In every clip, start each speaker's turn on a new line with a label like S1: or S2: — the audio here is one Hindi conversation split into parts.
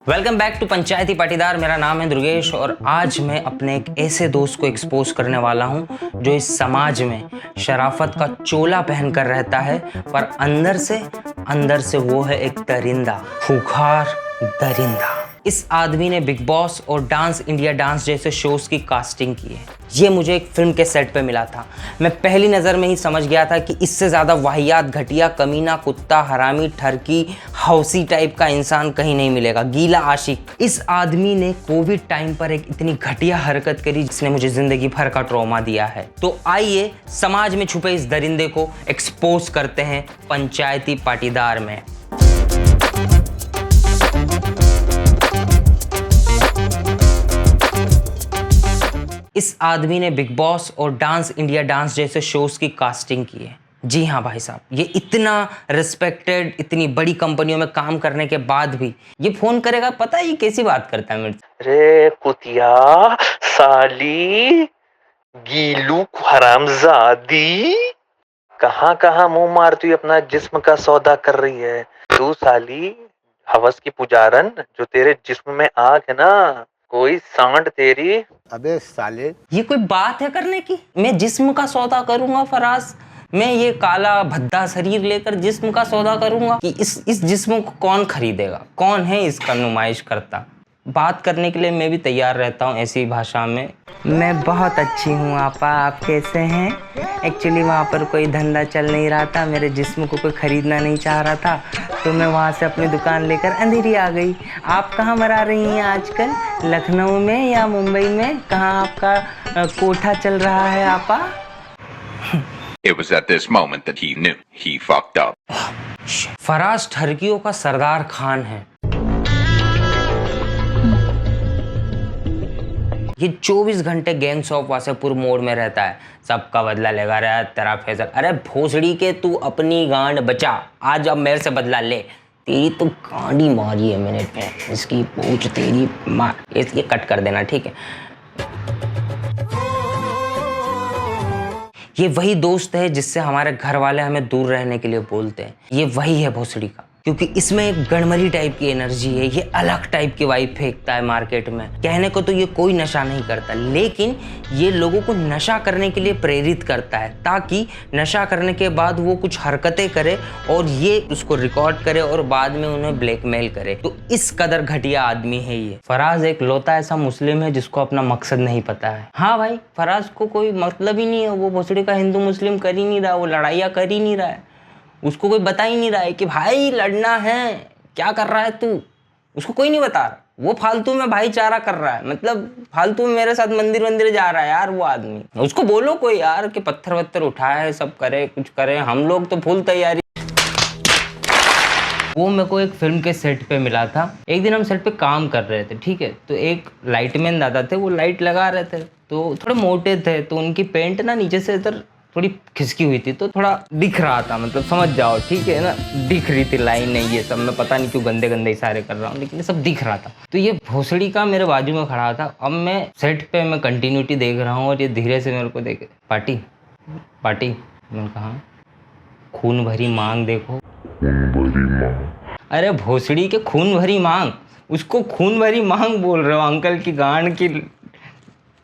S1: वेलकम बैक टू पंचायती पाटीदार। मेरा नाम है दुर्गेश और आज मैं अपने एक ऐसे दोस्त को एक्सपोज करने वाला हूं जो इस समाज में शराफत का चोला पहनकर रहता है, पर अंदर से वो है एक दरिंदा, खूंखार दरिंदा। इस आदमी ने बिग बॉस और डांस इंडिया डांस जैसे शोज की कास्टिंग की है। ये मुझे एक फिल्म के सेट पे मिला था। मैं पहली नज़र में ही समझ गया था कि इससे ज़्यादा वाहियात, घटिया, कमीना, कुत्ता, हरामी, ठरकी, हौसी टाइप का इंसान कहीं नहीं मिलेगा। गीला आशिक। इस आदमी ने कोविड टाइम पर एक इतनी घटिया हरकत करी जिसने मुझे ज़िंदगी भर का ट्रॉमा दिया है। तो आइए समाज में छुपे इस दरिंदे को एक्सपोज करते हैं पंचायती पाटीदार में। इस आदमी ने बिग बॉस और डांस इंडिया डांस जैसे शोज की कास्टिंग की है। जी हाँ भाई साहब, ये इतना रिस्पेक्टेड, इतनी बड़ी कंपनियों में काम करने के बाद भी ये फोन करेगा। पता है ये कैसी बात करता है मेरे से?
S2: अरे कुतिया साली गीलू हरामजादी, कहाँ कहाँ मुंह मारती हुई अपना जिस्म का सौदा कर रही है तू साली हवस की पुजारन। जो तेरे जिस्म में आग है ना, कोई सांड तेरी।
S3: अबे साले,
S1: ये कोई बात है करने की? मैं जिस्म का सौदा करूंगा फराज? मैं ये काला भद्दा शरीर लेकर जिस्म का सौदा करूंगा कि इस जिस्म को कौन खरीदेगा? कौन है इसका नुमाइश करता? बात करने के लिए मैं भी तैयार रहता हूँ ऐसी भाषा में। मैं बहुत अच्छी हूँ आपा, आप कैसे हैं? एक्चुअली वहाँ पर कोई धंधा चल नहीं रहा था, मेरे जिस्म को कोई ख़रीदना नहीं चाह रहा था, तो मैं वहाँ से अपनी दुकान लेकर अंधेरी आ गई। आप कहाँ मरा रही हैं आजकल? लखनऊ में या मुंबई में? कहाँ आपका कोठा चल रहा है आपा?
S4: It was at this moment that he knew he fucked up.
S1: Faraz ठरकियों का सरदार खान है। ये 24 घंटे गैंग्स ऑफ वासेपुर मोड में रहता है। सबका बदला लेगा रहा तेरा फैसल। अरे भोसड़ी के, तू अपनी गांड बचा, आज अब मेरे से बदला ले। तेरी तो गांडी मारी है मैंने पे, इसकी पूछ तेरी मार। ये कट कर देना, ठीक है? ये वही दोस्त है जिससे हमारे घर वाले हमें दूर रहने के लिए बोलते हैं। ये वही है भोसड़ी का, क्योंकि इसमें एक गड़मरी टाइप की एनर्जी है। ये अलग टाइप की वाइब फेंकता है मार्केट में। कहने को तो ये कोई नशा नहीं करता, लेकिन ये लोगों को नशा करने के लिए प्रेरित करता है, ताकि नशा करने के बाद वो कुछ हरकतें करे और ये उसको रिकॉर्ड करे और बाद में उन्हें ब्लैकमेल करे। तो इस कदर घटिया आदमी है ये। फराज एक लौता ऐसा मुस्लिम है जिसको अपना मकसद नहीं पता है। हाँ भाई, फराज को कोई मतलब ही नहीं है। वो भोसड़ी का हिंदू मुस्लिम कर ही नहीं रहा, वो लड़ाइयाँ कर ही नहीं रहा है। उसको कोई बता ही नहीं रहा है कि भाई लड़ना है, क्या कर रहा है तू, उसको कोई नहीं बता रहा। वो फालतू में भाईचारा कर रहा है, मतलब फालतू में मेरे साथ मंदिर वंदिर जा रहा है यार वो आदमी। उसको बोलो कोई यार कि पत्थर वत्थर उठाए, सब करे, कुछ करे। हम लोग तो फुल तैयारी। वो मेरे को एक फिल्म के सेट पे मिला था। एक दिन हम सेट पे काम कर रहे थे, ठीक है? तो एक लाइटमैन दादा थे, वो लाइट लगा रहे थे, तो थोड़े मोटे थे, तो उनकी पेंट ना नीचे से इधर थोड़ी खिसकी हुई थी, तो थोड़ा दिख रहा था, मतलब समझ जाओ, ठीक है ना? दिख रही थी लाइन नहीं, ये सब मैं पता नहीं क्यों गंदे गंदे इशारे कर रहा हूँ, लेकिन ये सब दिख रहा था। तो ये भोसड़ी का मेरे बाजू में खड़ा था। अब मैं सेट पे मैं कंटिन्यूटी देख रहा हूँ और ये धीरे से मेरे को देखे, पार्टी पार्टी। मैंने कहा खून भरी मांग देखो। खून भरी मांग? अरे भोसड़ी के खून भरी मांग, उसको खून भरी मांग बोल रहे हो? अंकल की गांड की।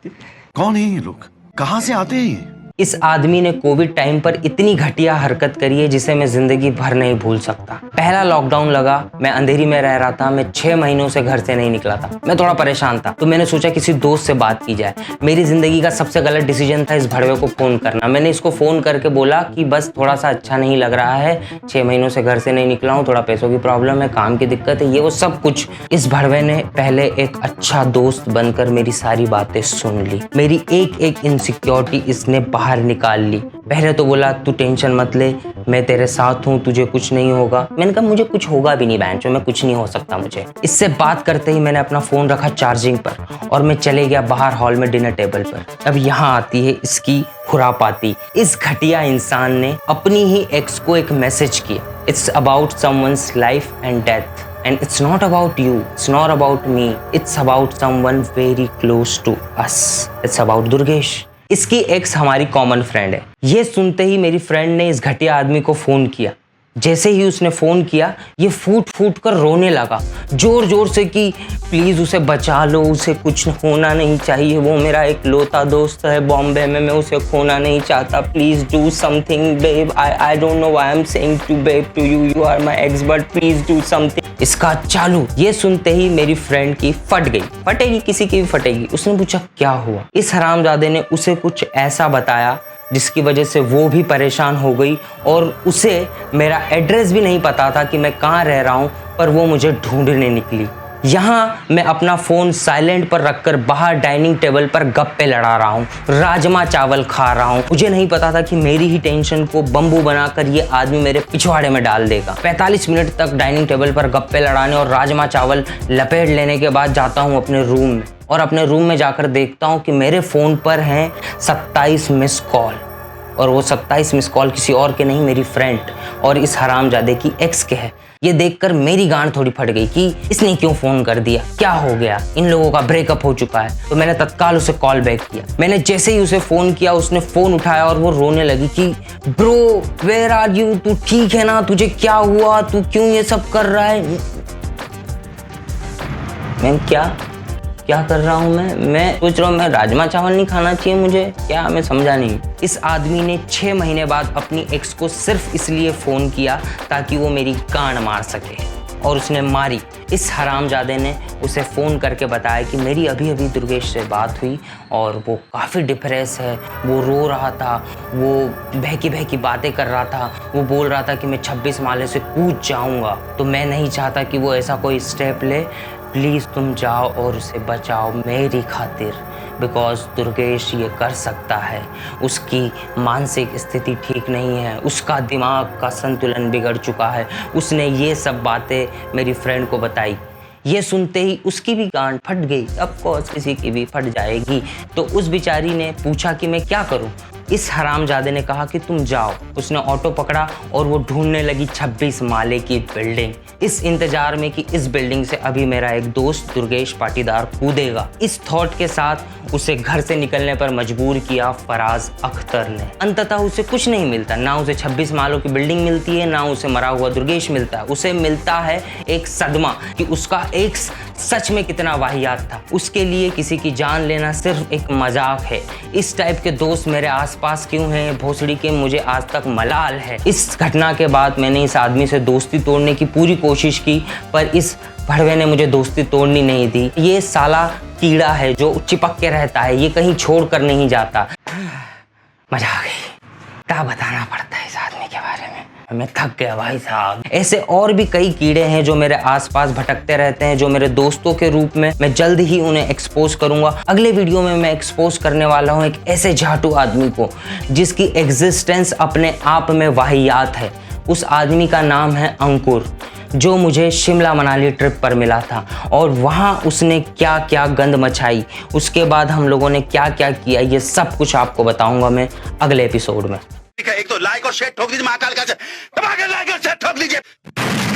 S5: कौन है ये लोग, कहाँ से आते हैं ये?
S1: इस आदमी ने कोविड टाइम पर इतनी घटिया हरकत करी है जिसे मैं जिंदगी भर नहीं भूल सकता। पहला लॉकडाउन लगा, मैं अंधेरी में रह रहा था। मैं 6 महीनों से घर से नहीं निकला था। मैं थोड़ा परेशान था, तो मैंने सोचा किसी दोस्त से बात की जाए। मेरी जिंदगी का सबसे गलत डिसीजन था इस भड़वे को फोन करना। मैंने इसको फोन करके बोला कि बस थोड़ा सा अच्छा नहीं लग रहा है, 6 महीनों से घर से नहीं निकला हूँ, थोड़ा पैसों की प्रॉब्लम है, काम की दिक्कत है, ये वो सब कुछ। इस भड़वे ने पहले एक अच्छा दोस्त बनकर मेरी सारी बातें सुन ली। मेरी एक एक इनसिक्योरिटी इसने बाहर निकाल ली। पहले तो बोला तू टेंशन मत ले, मैं तेरे साथ हूँ, तुझे कुछ नहीं होगा। मैंने कहा मुझे कुछ होगा भी नहीं बैंचो, मैं कुछ नहीं हो सकता मुझे। इससे बात करते ही मैंने अपना फोन रखा चार्जिंग पर और मैं चले गया बाहर हॉल में डिनर टेबल पर। अब यहाँ आती है इसकी खुरापाती। इस घटिया इंसान ने अपनी ही एक्स को एक मैसेज किया, it's about someone's life and death and it's not about you, it's not about me, it's about someone very close to us, it's about Durgesh. इसकी एक्स हमारी कॉमन फ्रेंड है। ये सुनते ही मेरी फ्रेंड ने इस घटिया आदमी को फोन किया। जैसे ही उसने फ़ोन किया ये फूट फूट कर रोने लगा, ज़ोर ज़ोर से कि प्लीज़ उसे बचा लो, उसे कुछ होना नहीं चाहिए, वो मेरा एक लौता दोस्त है बॉम्बे में, मैं उसे खोना नहीं चाहता, please do something babe, I don't know why I am saying to babe to you, you are my ex but please do something. इसका चालू। ये सुनते ही मेरी फ्रेंड की फट गई, फटेगी, किसी की भी फटेगी। उसने पूछा क्या हुआ। इस हरामजादे ने उसे कुछ ऐसा बताया जिसकी वजह से वो भी परेशान हो गई और उसे मेरा एड्रेस भी नहीं पता था कि मैं कहाँ रह रहा हूँ, पर वो मुझे ढूंढने निकली। यहाँ मैं अपना फ़ोन साइलेंट पर रखकर बाहर डाइनिंग टेबल पर गप्पे लड़ा रहा हूँ, राजमा चावल खा रहा हूँ। मुझे नहीं पता था कि मेरी ही टेंशन को बम्बू बनाकर ये आदमी मेरे पिछवाड़े में डाल देगा। 45 मिनट तक डाइनिंग टेबल पर गप्पे लड़ाने और राजमा चावल लपेट लेने के बाद जाता हूँ अपने रूम में, और अपने रूम में जाकर देखता हूँ कि मेरे फ़ोन पर हैं 27 मिस कॉल, और वो 27 मिस कॉल किसी और के नहीं, मेरी फ्रेंड और इस हरामजादे की एक्स के है। ये देखकर मेरी गांड थोड़ी फट गई कि इसने क्यों फ़ोन कर दिया, क्या हो गया, इन लोगों का ब्रेकअप हो चुका है। तो मैंने तत्काल उसे कॉल बैक किया। मैंने जैसे ही उसे फ़ोन किया उसने फ़ोन उठाया और वो रोने लगी कि ब्रो वेयर आर यू, तू ठीक है ना, तुझे क्या हुआ, तू क्यों ये सब कर रहा है। मैं क्या कर रहा हूँ मैं सोच रहा हूँ मैं राजमा चावल नहीं खाना चाहिए मुझे, क्या, मैं समझा नहीं। इस आदमी ने 6 महीने बाद अपनी एक्स को सिर्फ इसलिए फ़ोन किया ताकि वो मेरी गांड मार सके, और उसने मारी। इस हरामजादे ने उसे फ़ोन करके बताया कि मेरी अभी अभी दुर्गेश से बात हुई और वो काफ़ी डिप्रेस है, वो रो रहा था, वो बहकी बातें कर रहा था, वो बोल रहा था कि मैं 26 माले से कूद जाऊंगा। तो मैं नहीं चाहता कि वो ऐसा कोई स्टेप ले, प्लीज़ तुम जाओ और उसे बचाओ मेरी खातिर, बिकॉज दुर्गेश ये कर सकता है, उसकी मानसिक स्थिति ठीक नहीं है, उसका दिमाग का संतुलन बिगड़ चुका है। उसने ये सब बातें मेरी फ्रेंड को बताई। ये सुनते ही उसकी भी गांड फट गई, ऑफ कोर्स किसी की भी फट जाएगी। तो उस बेचारी ने पूछा कि मैं क्या करूं। इस हरामजादे ने कहा कि तुम जाओ। उसने ऑटो पकड़ा और वो ढूंढने लगी 26 माले की बिल्डिंग, इस इंतजार में कि इस बिल्डिंग से अभी मेरा एक दोस्त दुर्गेश पाटीदार कूदेगा। इस थॉट के साथ उसे घर से निकलने पर मजबूर किया फराज अख्तर ने। अंततः उसे कुछ नहीं मिलता, ना उसे 26 मालों की बिल्डिंग मिलती है, ना उसे मरा हुआ दुर्गेश मिलता है। उसे मिलता है एक सदमा कि उसका एक्स सच में कितना वाहियात था। उसके लिए किसी की जान लेना सिर्फ एक मजाक है। इस टाइप के दोस्त मेरे आसपास क्यों हैं भोसड़ी के, मुझे आज तक मलाल है। इस घटना के बाद मैंने इस आदमी से दोस्ती तोड़ने की पूरी कोशिश की, पर इस भड़वे ने मुझे दोस्ती तोड़नी नहीं दी। ये साला कीड़ा है जो चिपक के रहता है, ये कहीं छोड़ कर नहीं जाता। मजा आ गई, क्या बताना पड़ता है इस आदमी के बारे में, मैं थक गया भाई साहब। ऐसे और भी कई कीड़े हैं जो मेरे आसपास भटकते रहते हैं, जो मेरे दोस्तों के रूप में। मैं जल्द ही उन्हें एक्सपोज करूंगा। अगले वीडियो में मैं एक्सपोज करने वाला हूं एक ऐसे झाटू आदमी को जिसकी एग्जिस्टेंस अपने आप में वाहियात है। उस आदमी का नाम है अंकुर, जो मुझे शिमला मनाली ट्रिप पर मिला था, और वहाँ उसने क्या क्या गंद मचाई, उसके बाद हम लोगों ने क्या क्या किया, ये सब कुछ आपको बताऊंगा मैं अगले एपिसोड में।
S5: एक तो लाइक और शेयर ठोक दीजिए, महाकाल का दबा के लाइक और शेयर ठोक लीजिए।